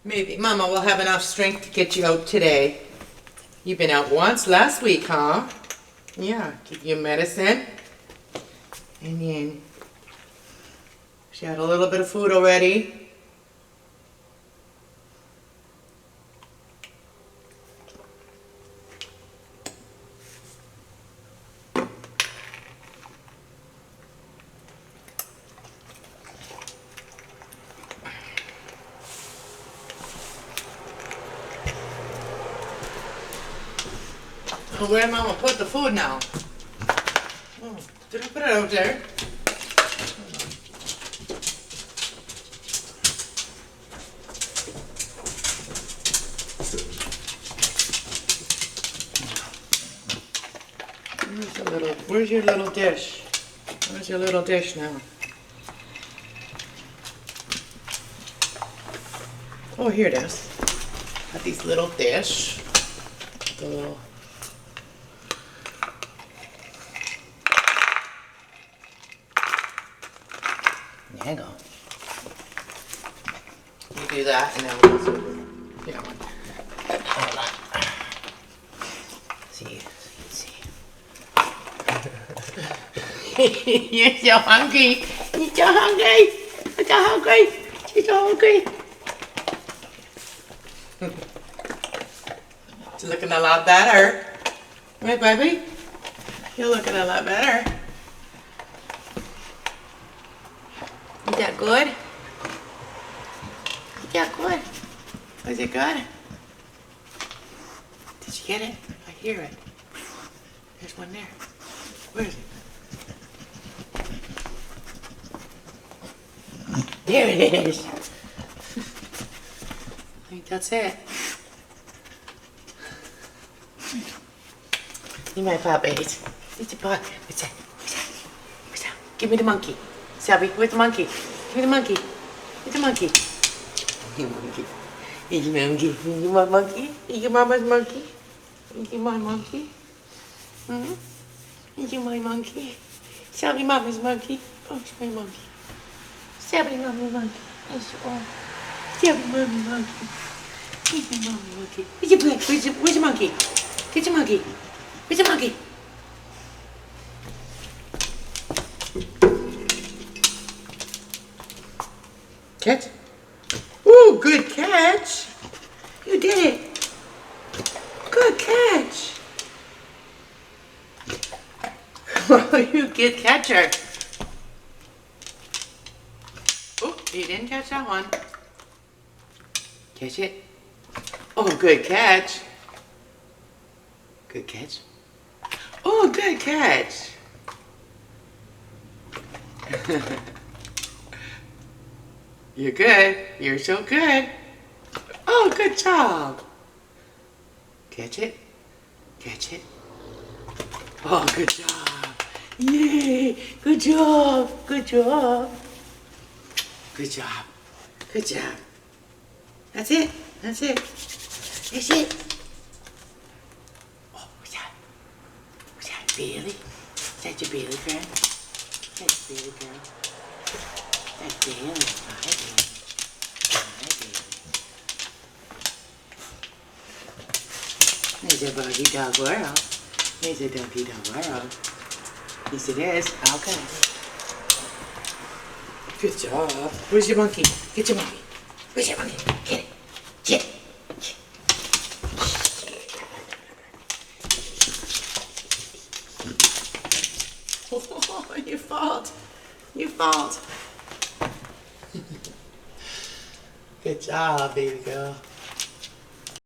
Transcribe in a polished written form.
Maybe Mama will have enough strength to get you out today. You've been out once last week, huh? Yeah, give you medicine. And then she had a little bit of food already. Oh, where Mama put the food now? Oh, did I put it out there? Where's your little dish? Where's your little dish now? Oh, here it is. Got these little dish. The little. There you go. You do that and then we'll go through. Yeah. Hold on. See. You're so hungry. You're so hungry. You're so hungry. You're so hungry. It's looking a lot better. Right, baby? You're looking a lot better. Is that good? Is that good? Was it good? Did you get it? I hear it. There's one there. Where is it? There it is. I think that's it. You my puppies. It's a pup. What's that? What's that? Give me the monkey. Selby, where's the monkey? Give me the monkey. Where's the monkey? Give me the monkey. Here's your monkey. Here's your monkey. Here's your mama's monkey. Here's your my monkey. Here's your my monkey. Selby, mama's monkey. Oh, it's my monkey. Selby, mama's monkey. That's your one. Selby, mama's monkey. Here's my mama's monkey. Where's your black? Where's your monkey? Get your monkey. Where's your monkey? Catch? Ooh, good catch. You did it. Good catch. Oh, you good catcher. Oh, you didn't catch that one. Catch it. Oh, good catch. Good catch. Oh, good catch. You're good. You're so good. Oh, good job. Catch it. Catch it. Oh, good job. Yay. Good job. Good job. Good job. Good job. That's it. That's it. That's it. Oh, what's that? What's that, Bailey? Is that your Bailey friend? Is that your Bailey girl? That's Bailey. Hi, Bailey. Hi, Bailey. There's a doggy dog world. There's a doggy dog world. Yes, it is. Okay. Good job. Where's your monkey? Get your monkey. Where's your monkey? Get it. Get it. Oh, you fault. You fault. Good job, baby girl.